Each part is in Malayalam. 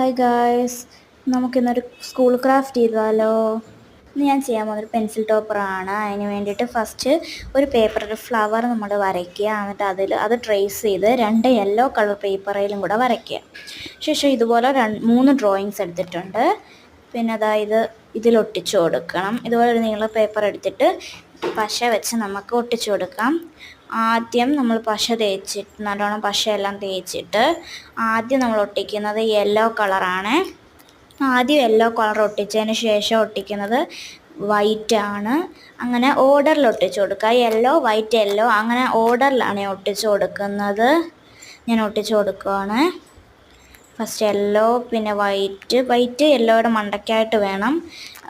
ഹായ് ഗായ്സ്, നമുക്കിന്നൊരു സ്കൂൾ ക്രാഫ്റ്റ് ചെയ്താലോ? ഇന്ന് ഞാൻ ചെയ്യാൻ പോകുന്നൊരു പെൻസിൽ ടോപ്പറാണ്. അതിന് വേണ്ടിയിട്ട് ഫസ്റ്റ് ഒരു പേപ്പറിൽ ഫ്ലവർ നമ്മൾ വരയ്ക്കുക. എന്നിട്ട് അത് ട്രേസ് ചെയ്ത് 2 യെല്ലോ കളർ പേപ്പറിലും കൂടെ വരയ്ക്കുക. ശേഷം ഇതുപോലെ 3 ഡ്രോയിങ്സ് എടുത്തിട്ടുണ്ട്. പിന്നെ അതായത് ഇതിലൊട്ടിച്ചു കൊടുക്കണം. ഇതുപോലെ ഒരു നീള പേപ്പർ എടുത്തിട്ട് പശ വെച്ച് നമുക്ക് ഒട്ടിച്ചു കൊടുക്കാം. ആദ്യം നമ്മൾ പശ തേച്ചിട്ട് നല്ലോണം പശയെല്ലാം തേച്ചിട്ട് ആദ്യം നമ്മൾ ഒട്ടിക്കുന്നത് യെല്ലോ കളറാണ്. ആദ്യം യെല്ലോ കളർ ഒട്ടിച്ചതിന് ശേഷം ഒട്ടിക്കുന്നത് വൈറ്റ് ആണ്. അങ്ങനെ ഓർഡറിൽ ഒട്ടിച്ചു കൊടുക്കുക. യെല്ലോ വൈറ്റ് യെല്ലോ അങ്ങനെ ഓർഡറിലാണ് ഞാൻ ഒട്ടിച്ചു കൊടുക്കുന്നത്. ഞാൻ ഒട്ടിച്ചു കൊടുക്കുകയാണ്. ഫസ്റ്റ് യെല്ലോ, പിന്നെ വൈറ്റ് യെല്ലോയുടെ മണ്ടയ്ക്കായിട്ട് വേണം.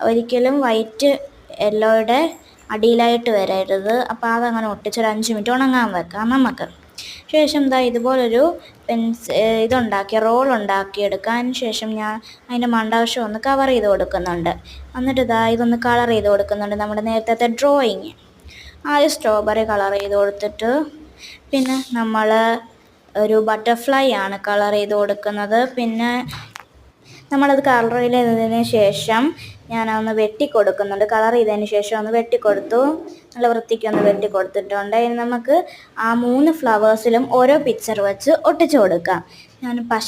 ഒരിക്കലും വൈറ്റ് യെല്ലോയുടെ അടിയിലായിട്ട് വരരുത്. അപ്പോൾ അതങ്ങനെ ഒട്ടിച്ചൊരു 5 മിനിറ്റ് ഉണങ്ങാൻ വെക്കാം നമുക്ക്. ശേഷം ഇതുപോലൊരു റോൾ ഉണ്ടാക്കിയെടുക്കാം. അതിന് ശേഷം ഞാൻ അതിൻ്റെ മണ്ടവശം ഒന്ന് കവർ ചെയ്ത് കൊടുക്കുന്നുണ്ട്. എന്നിട്ട് ഇതൊന്ന് കളർ ചെയ്ത് കൊടുക്കുന്നുണ്ട്. നമ്മുടെ നേരത്തെ ഡ്രോയിങ് ആദ്യം സ്ട്രോബെറി കളർ ചെയ്ത് കൊടുത്തിട്ട് പിന്നെ നമ്മൾ ഒരു ബട്ടർഫ്ലൈ ആണ് കളർ ചെയ്ത് കൊടുക്കുന്നത്. പിന്നെ നമ്മളത് കളർ ചെയ്തതിന് ശേഷം ഞാനൊന്ന് വെട്ടിക്കൊടുക്കുന്നുണ്ട്. കളർ ചെയ്തതിന് ശേഷം ഒന്ന് വെട്ടിക്കൊടുത്തു. നല്ല വൃത്തിക്ക് ഒന്ന് വെട്ടിക്കൊടുത്തിട്ടുണ്ട്. ഇനി നമുക്ക് ആ 3 ഫ്ലവേഴ്സിലും ഓരോ പിക്ചർ വെച്ച് ഒട്ടിച്ചു കൊടുക്കാം. ഞാൻ പശ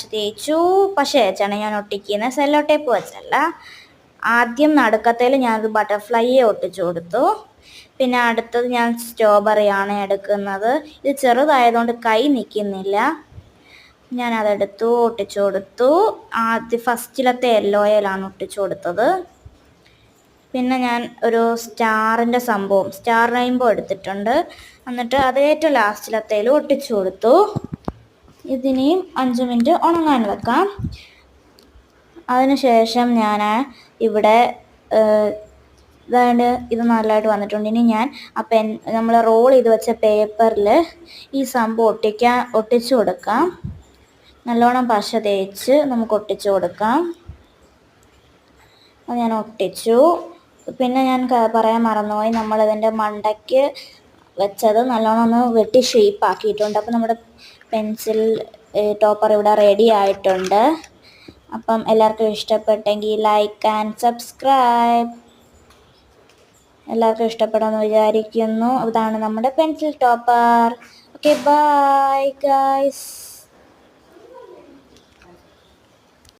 തേച്ചാണ് ഞാൻ ഒട്ടിക്കുന്നത്, സെല്ലോ ടേപ്പ് വെച്ചല്ല. ആദ്യം നടുക്കത്തേൽ ഞാനൊരു ബട്ടർഫ്ലൈയെ ഒട്ടിച്ചു കൊടുത്തു. പിന്നെ അടുത്തത് ഞാൻ സ്ട്രോബെറിയാണ് എടുക്കുന്നത്. ഇത് ചെറുതായതുകൊണ്ട് കൈ നിൽക്കുന്നില്ല. ഞാനതെടുത്തു, ഒട്ടിച്ചു കൊടുത്തു. ആദ്യം ഫസ്റ്റിലത്തെ യെല്ലോയിലാണ് ഒട്ടിച്ചു കൊടുത്തത്. പിന്നെ ഞാൻ ഒരു സ്റ്റാറിൻ്റെ സ്റ്റാർ റെയിൻബോ എടുത്തിട്ടുണ്ട്. എന്നിട്ട് അത് ഏറ്റവും ലാസ്റ്റിലത്തേലും ഒട്ടിച്ചു കൊടുത്തു. ഇതിനെയും 5 മിനിറ്റ് ഉണങ്ങാൻ വെക്കാം. അതിനുശേഷം ഞാൻ ഇവിടെ ഇത് നല്ലതായിട്ട് വന്നിട്ടുണ്ട്. ഇനി ഞാൻ നമ്മൾ റോൾ ചെയ്ത് വെച്ച പേപ്പറിൽ ഈ സംഭവം ഒട്ടിച്ചു കൊടുക്കാം. നല്ലോണം പശ തേച്ച് നമുക്ക് ഒട്ടിച്ചു കൊടുക്കാം. അത് ഞാൻ ഒട്ടിച്ചു. പിന്നെ ഞാൻ പറയാൻ മറന്നുപോയി, നമ്മളിതിൻ്റെ മണ്ടയ്ക്ക് വെച്ചത് നല്ലോണം ഒന്ന് വെട്ടി ഷേപ്പ് ആക്കിയിട്ടുണ്ട്. അപ്പം നമ്മുടെ പെൻസിൽ ടോപ്പർ ഇവിടെ റെഡി ആയിട്ടുണ്ട്. അപ്പം എല്ലാവർക്കും ഇഷ്ടപ്പെട്ടെങ്കിൽ ലൈക്ക് ആൻഡ് സബ്സ്ക്രൈബ്. എല്ലാവർക്കും ഇഷ്ടപ്പെടുമെന്ന് വിചാരിക്കുന്നു. ഇതാണ് നമ്മുടെ pencil topper. Okay, bye guys.